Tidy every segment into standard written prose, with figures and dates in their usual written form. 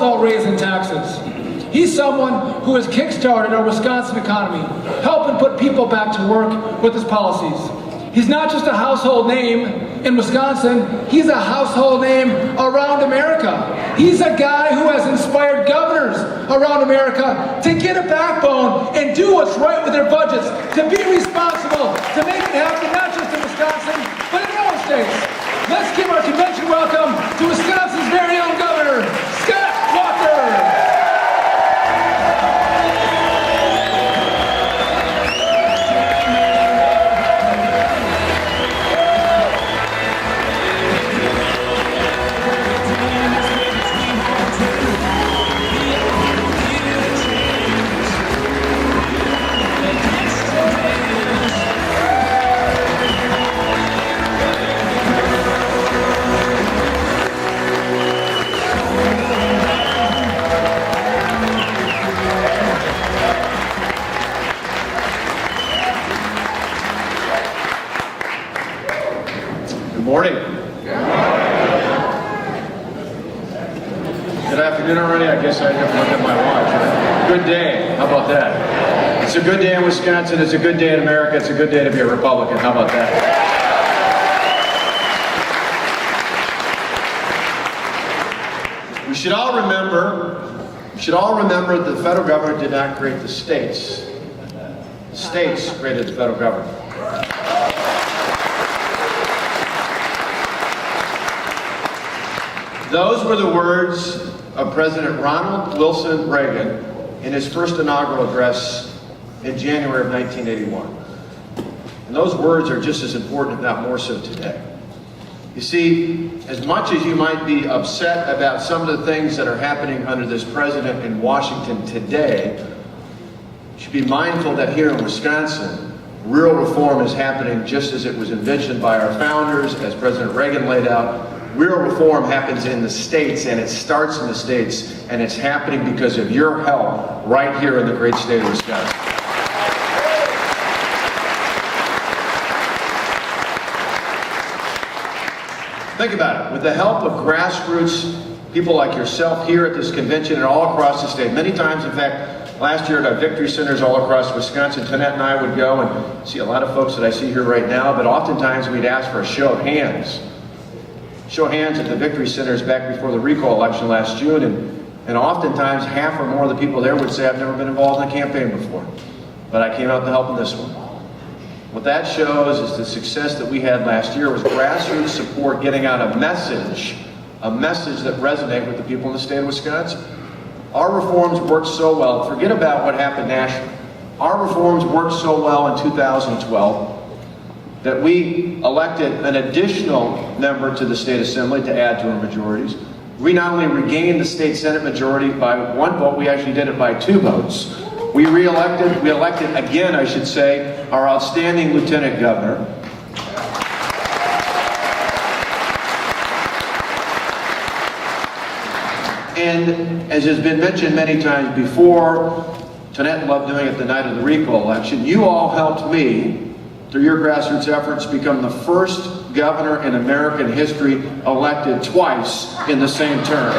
about raising taxes. He's someone who has kickstarted our Wisconsin economy, helping put people back to work with his policies. He's not just a household name in Wisconsin, he's a household name around America. He's a guy who has inspired governors around America to get a backbone and do what's right with their budgets, to be responsible, to make it happen not just in Wisconsin, but in all states. Let's give our convention welcome to Wisconsin's very own Governor, Scott Walker. Morning. Good afternoon already. I guess I have to look at my watch. Right? Good day. How about that? It's a good day in Wisconsin. It's a good day in America. It's a good day to be a Republican. How about that? We should all remember the federal government did not create the states. The states created the federal government. Those were the words of President Ronald Wilson Reagan in his first inaugural address in January of 1981. And those words are just as important, if not more so, today. You see, as much as you might be upset about some of the things that are happening under this president in Washington today, you should be mindful that here in Wisconsin, real reform is happening just as it was envisioned by our founders, as President Reagan laid out. Real reform happens in the states, and it starts in the states, and it's happening because of your help right here in the great state of Wisconsin. Think about it. With the help of grassroots people like yourself here at this convention and all across the state, many times, in fact, last year at our victory centers all across Wisconsin, Tonette and I would go and see a lot of folks that I see here right now, but oftentimes we'd ask for a show of hands. Show of hands at the victory centers back before the recall election last June, and oftentimes half or more of the people there would say, I've never been involved in a campaign before, but I came out to help in this one. What that shows is the success that we had last year was grassroots support getting out a message that resonates with the people in the state of Wisconsin. Our reforms worked so well, forget about what happened nationally. Our reforms worked so well in 2012 that we elected an additional member to the state assembly to add to our majorities. We not only regained the state senate majority by 1 vote, we actually did it by 2 votes. We elected again, I should say, our outstanding lieutenant governor. And as has been mentioned many times before, Tonette loved doing it the night of the recall election, you all helped me, through your grassroots efforts, become the first governor in American history elected twice in the same term.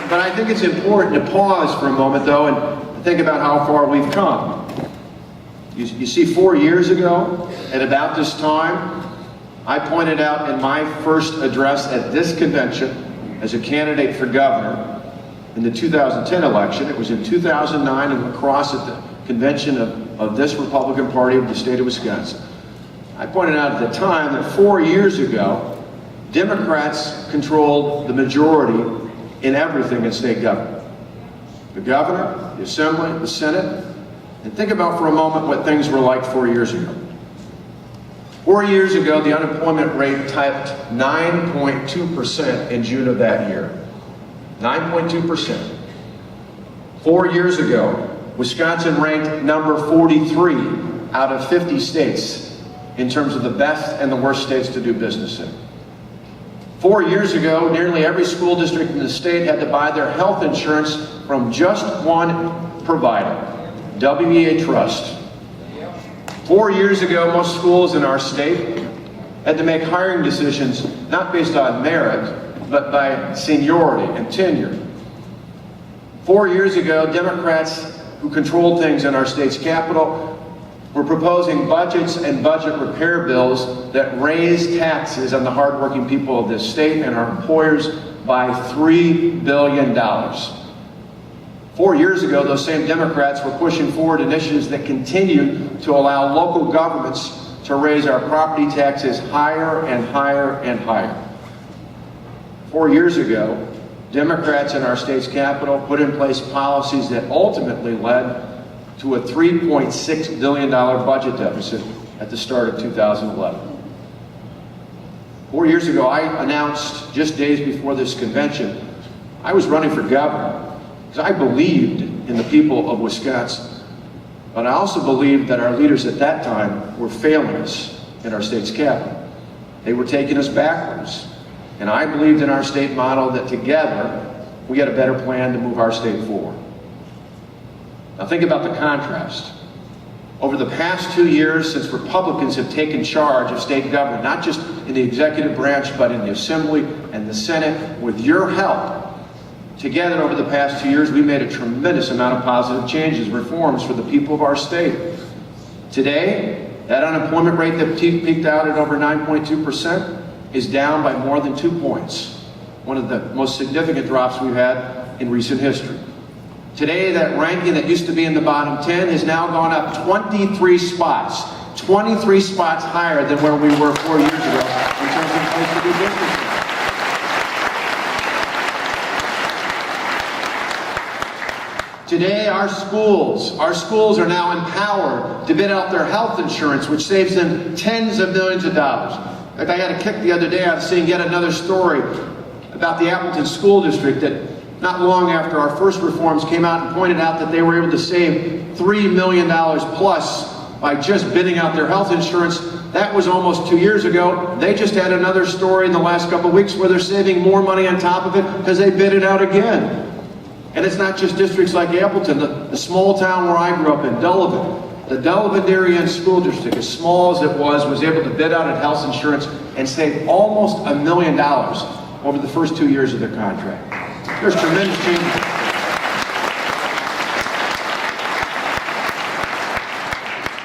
But I think it's important to pause for a moment, though, and think about how far we've come. You see, 4 years ago, at about this time, I pointed out in my first address at this convention as a candidate for governor in the 2010 election. It was in 2009 in La Crosse at the convention of this Republican Party of the state of Wisconsin. I pointed out at the time that 4 years ago, Democrats controlled the majority in everything in state government. The governor, the assembly, the senate. And think about for a moment what things were like 4 years ago. 4 years ago, the unemployment rate topped 9.2% in June of that year. 9.2%. 4 years ago, Wisconsin ranked number 43 out of 50 states in terms of the best and the worst states to do business in. 4 years ago, nearly every school district in the state had to buy their health insurance from just one provider, WEA Trust. 4 years ago, most schools in our state had to make hiring decisions not based on merit, but by seniority and tenure. 4 years ago, Democrats who controlled things in our state's capital were proposing budgets and budget repair bills that raised taxes on the hardworking people of this state and our employers by $3 billion. 4 years ago, those same Democrats were pushing forward initiatives that continue to allow local governments to raise our property taxes higher and higher and higher. 4 years ago, Democrats in our state's capital put in place policies that ultimately led to a $3.6 billion budget deficit at the start of 2011. 4 years ago, I announced just days before this convention, I was running for governor because I believed in the people of Wisconsin. But I also believed that our leaders at that time were failing us in our state's capital. They were taking us backwards. And I believed in our state model that together we had a better plan to move our state forward. Now think about the contrast. Over the past 2 years, since Republicans have taken charge of state government, not just in the executive branch, but in the Assembly and the Senate, with your help, together over the past 2 years, we made a tremendous amount of positive changes, reforms for the people of our state. Today, that unemployment rate that peaked out at over 9.2% is down by more than 2 points, one of the most significant drops we've had in recent history. Today, that ranking that used to be in the bottom 10 has now gone up 23 spots, 23 spots higher than where we were 4 years ago in terms of place to do business. Today, our schools are now empowered to bid out their health insurance, which saves them tens of millions of dollars. In fact, I had a kick the other day out of seeing yet another story about the Appleton School District that not long after our first reforms came out and pointed out that they were able to save $3 million plus by just bidding out their health insurance. That was almost 2 years ago. They just had another story in the last couple of weeks where they're saving more money on top of it because they bid it out again. And it's not just districts like Appleton. The small town where I grew up in, Delavan, the Delavan Darien School District, as small as it was able to bid out at health insurance and save almost $1 million over the first 2 years of their contract. There's tremendous change.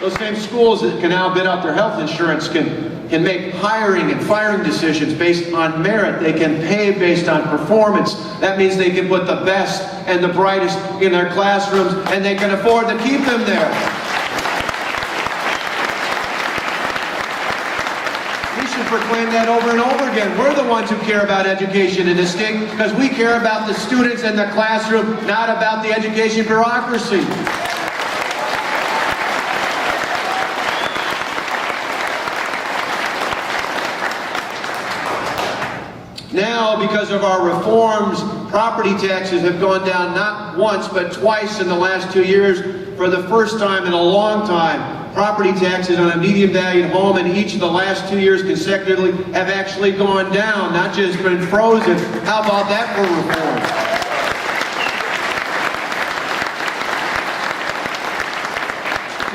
Those same schools that can now bid out their health insurance can make hiring and firing decisions based on merit. They can pay based on performance. That means they can put the best and the brightest in their classrooms, and they can afford to keep them there. We should proclaim that over and over again. We're the ones who care about education in this state because we care about the students in the classroom, not about the education bureaucracy. Now, because of our reforms, property taxes have gone down not once, but twice in the last 2 years. For the first time in a long time, property taxes on a median valued home in each of the last 2 years consecutively have actually gone down, not just been frozen. How about that for reform?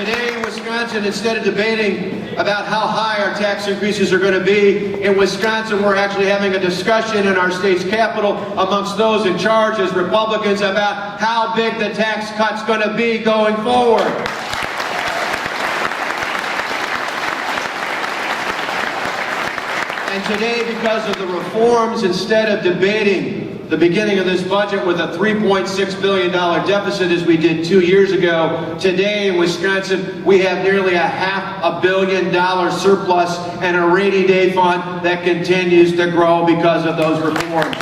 Today in Wisconsin, instead of debating about how high our tax increases are going to be, in Wisconsin we're actually having a discussion in our state's capital amongst those in charge as Republicans about how big the tax cut's going to be going forward. And today, because of the reforms, instead of debating the beginning of this budget with a $3.6 billion deficit as we did 2 years ago, today in Wisconsin we have nearly a $500 million surplus and a rainy day fund that continues to grow because of those reforms.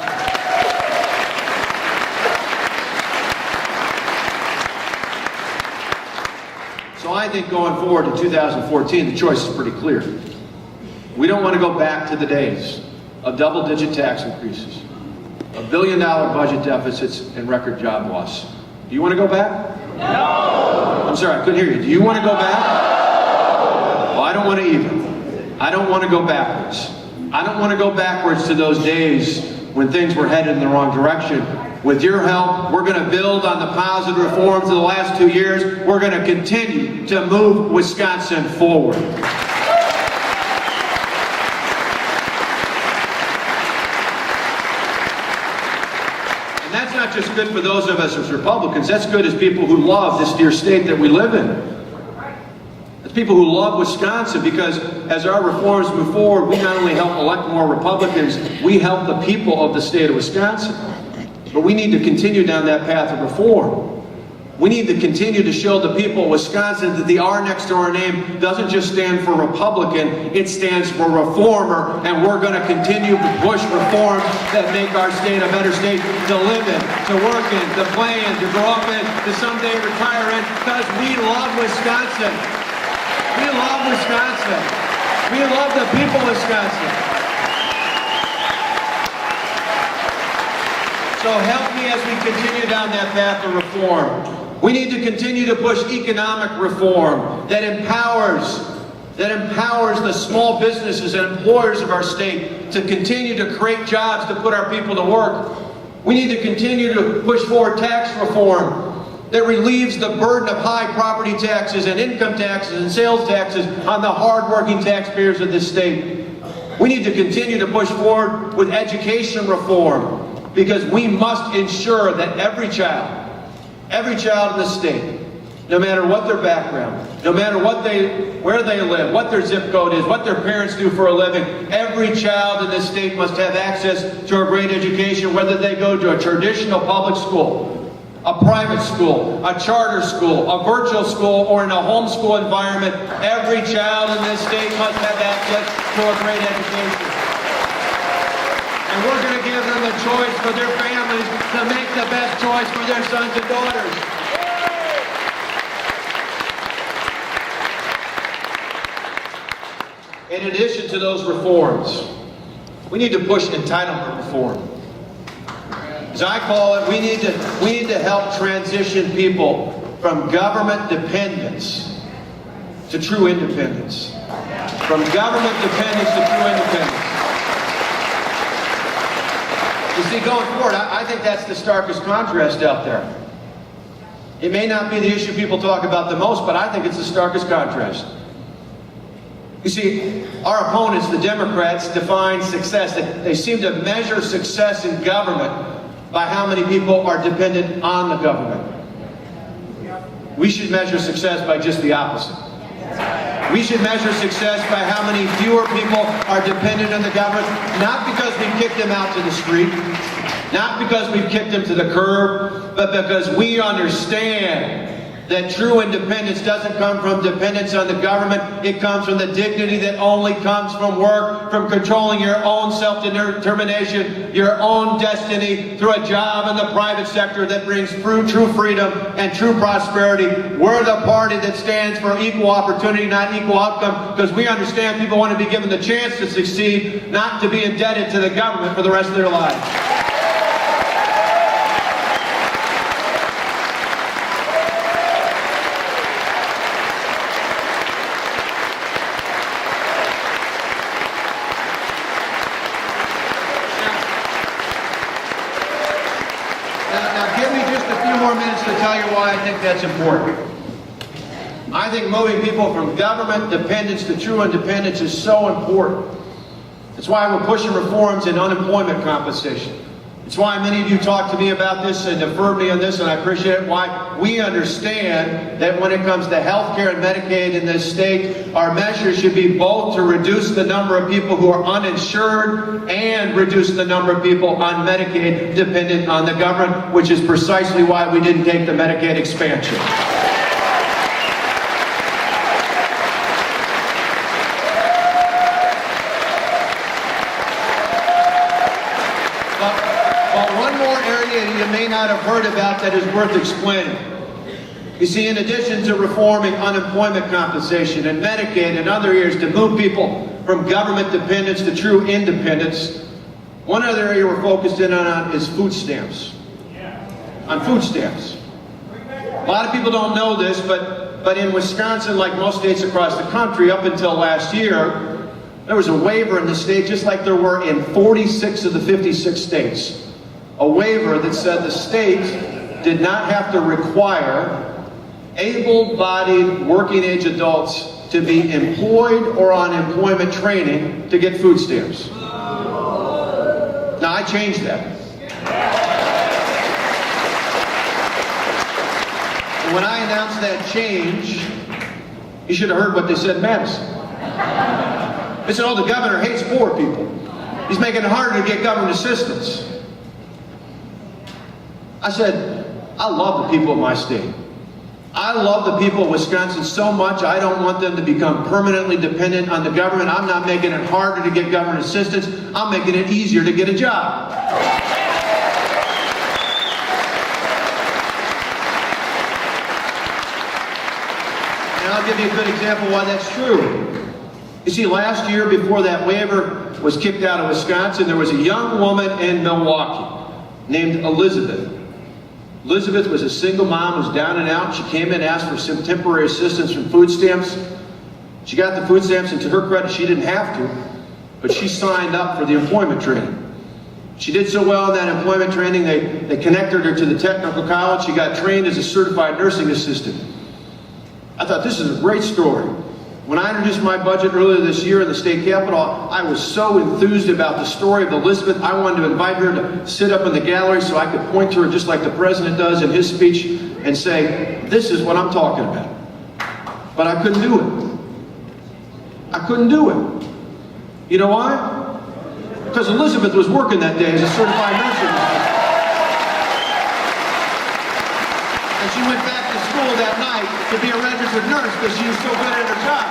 So I think going forward in 2014, the choice is pretty clear. We don't want to go back to the days of double-digit tax increases, $1 billion budget deficits, and record job loss. Do you want to go back? No! I'm sorry, I couldn't hear you. Do you want to go back? No! Well, I don't want to either. I don't want to go backwards. I don't want to go backwards to those days when things were headed in the wrong direction. With your help, we're going to build on the positive reforms of the last 2 years. We're going to continue to move Wisconsin forward. And that's not just good for those of us as Republicans. That's good as people who love this dear state that we live in. It's people who love Wisconsin, because as our reforms move forward, we not only help elect more Republicans, we help the people of the state of Wisconsin. But we need to continue down that path of reform. We need to continue to show the people of Wisconsin that the R next to our name doesn't just stand for Republican, it stands for reformer, and we're going to continue to push reforms that make our state a better state to live in, to work in, to play in, to grow up in, to someday retire in, because we love Wisconsin. We love Wisconsin. We love the people of Wisconsin. So help me as we continue down that path of reform. We need to continue to push economic reform that empowers the small businesses and employers of our state to continue to create jobs to put our people to work. We need to continue to push forward tax reform that relieves the burden of high property taxes and income taxes and sales taxes on the hard-working taxpayers of this state. We need to continue to push forward with education reform, because we must ensure that every child in the state, no matter what their background, no matter where they live, what their zip code is, what their parents do for a living, every child in this state must have access to a great education, whether they go to a traditional public school, a private school, a charter school, a virtual school, or in a homeschool environment. Every child in this state must have access to a great education. And we're going to give them a choice for their families to make the best choice for their sons and daughters. In addition to those reforms, we need to push entitlement reform. As I call it, we need to help transition people from government dependence to true independence. From government dependence to true independence. You see, going forward, I think that's the starkest contrast out there. It may not be the issue people talk about the most, but I think it's the starkest contrast. You see, our opponents, the Democrats, define success. They seem to measure success in government by how many people are dependent on the government. We should measure success by just the opposite. We should measure success by how many fewer people are dependent on the government, not because we've kicked them out to the street, not because we've kicked them to the curb, but because we understand that true independence doesn't come from dependence on the government. It comes from the dignity that only comes from work, from controlling your own self-determination, your own destiny through a job in the private sector that brings true freedom and true prosperity. We're the party that stands for equal opportunity, not equal outcome, because we understand people want to be given the chance to succeed, not to be indebted to the government for the rest of their lives. Why I think that's important. I think moving people from government dependence to true independence is so important. It's why we're pushing reforms in unemployment compensation. It's why many of you talk to me about this and affirm me on this, and I appreciate it. Why we understand that when it comes to health care and Medicaid in this state, our measures should be both to reduce the number of people who are uninsured and reduce the number of people on Medicaid dependent on the government, which is precisely why we didn't take the Medicaid expansion. You may not have heard about that is worth explaining. You see, in addition to reforming unemployment compensation and Medicaid and other areas to move people from government dependence to true independence, one other area we're focused in on is food stamps. On food stamps. A lot of people don't know this, but in Wisconsin, like most states across the country, up until last year, there was a waiver in the state, just like there were in 46 of the 56 states. a waiver that said the state did not have to require able-bodied working-age adults to be employed or on employment training to get food stamps. Now, I changed that. And when I announced that change, you should have heard what they said in Madison. They said, oh, the governor hates poor people. He's making it harder to get government assistance. I said, I love the people of my state. I love the people of Wisconsin so much, I don't want them to become permanently dependent on the government. I'm not making it harder to get government assistance. I'm making it easier to get a job. And I'll give you a good example why that's true. You see, last year, before that waiver was kicked out of Wisconsin, there was a young woman in Milwaukee named Elizabeth. Elizabeth was a single mom, was down and out. She came in and asked for some temporary assistance from food stamps. She got the food stamps, and to her credit, she didn't have to, but she signed up for the employment training. She did so well in that employment training, they connected her to the technical college. She got trained as a certified nursing assistant. I thought, this is a great story. When I introduced my budget earlier this year in the state capitol, I was so enthused about the story of Elizabeth, I wanted to invite her to sit up in the gallery so I could point to her just like the president does in his speech and say, this is what I'm talking about. But I couldn't do it. I couldn't do it. You know why? Because Elizabeth was working that day as a certified nursing assistant. And she went back to school that night to be a registered nurse because she was so good at her job.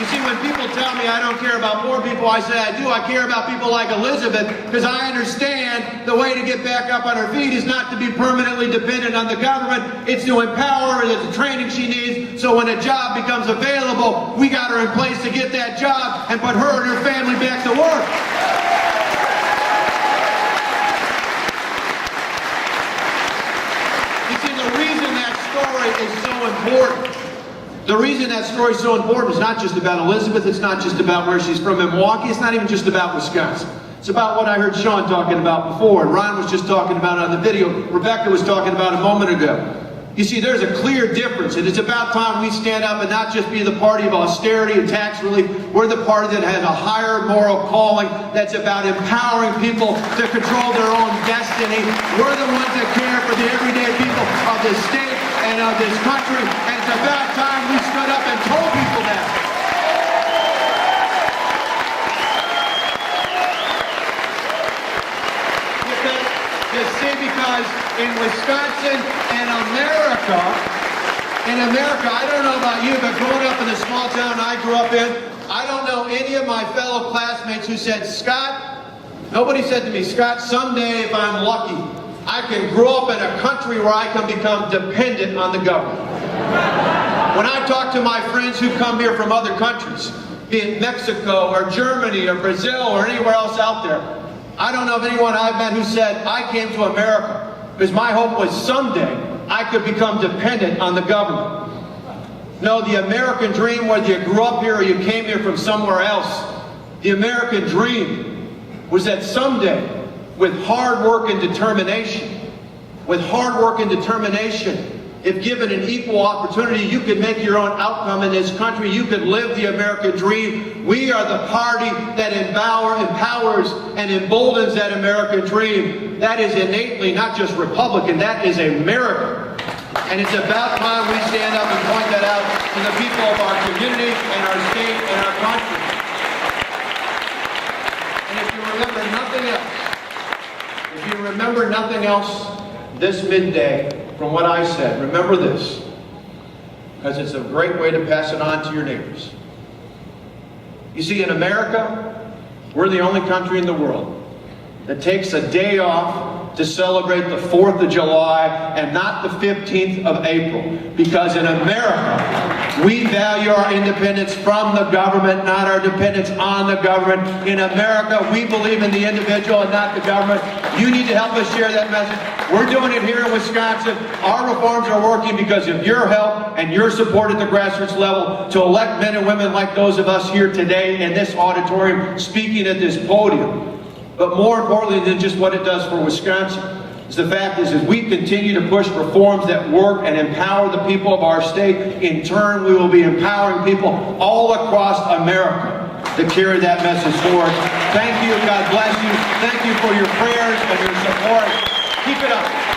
You see, when people tell me I don't care about poor people, I say I do. I care about people like Elizabeth because I understand the way to get back up on her feet is not to be permanently dependent on the government. It's to empower her, the training she needs, so when a job becomes available, we got her in place to get that job and put her and her family back to work. Is so important. The reason that story is so important is not just about Elizabeth, it's not just about where she's from in Milwaukee, it's not even just about Wisconsin. It's about what I heard Sean talking about before, and Ron was just talking about on the video, Rebecca was talking about a moment ago. You see, there's a clear difference, and it's about time we stand up and not just be the party of austerity and tax relief. We're the party that has a higher moral calling that's about empowering people to control their own destiny. We're the ones that care for the everyday people of this state and of this country, and it's about time we stood up and told people that. You see, because in Wisconsin and America, I don't know about you, but growing up in the small town I grew up in, I don't know any of my fellow classmates who said, Scott, nobody said to me, Scott, someday if I'm lucky, I can grow up in a country where I can become dependent on the government. When I talk to my friends who come here from other countries, be it Mexico or Germany or Brazil or anywhere else out there, I don't know of anyone I've met who said, I came to America because my hope was someday I could become dependent on the government. No, the American dream, whether you grew up here or you came here from somewhere else, the American dream was that someday, with hard work and determination, if given an equal opportunity, you could make your own outcome in this country. You could live the American dream. We are the party that empowers and emboldens that American dream. That is innately not just Republican, that is American. And it's about time we stand up and point that out to the people of our community and our state and our country. And if you remember nothing else this midday from what I said, remember this, because it's a great way to pass it on to your neighbors. You see, in America, we're the only country in the world that takes a day off to celebrate the 4th of July and not the 15th of April. Because in America, we value our independence from the government, not our dependence on the government. In America, we believe in the individual and not the government. You need to help us share that message. We're doing it here in Wisconsin. Our reforms are working because of your help and your support at the grassroots level to elect men and women like those of us here today in this auditorium speaking at this podium. But more importantly than just what it does for Wisconsin, is the fact is we continue to push reforms that work and empower the people of our state. In turn, we will be empowering people all across America to carry that message forward. Thank you. God bless you. Thank you for your prayers and your support. Keep it up.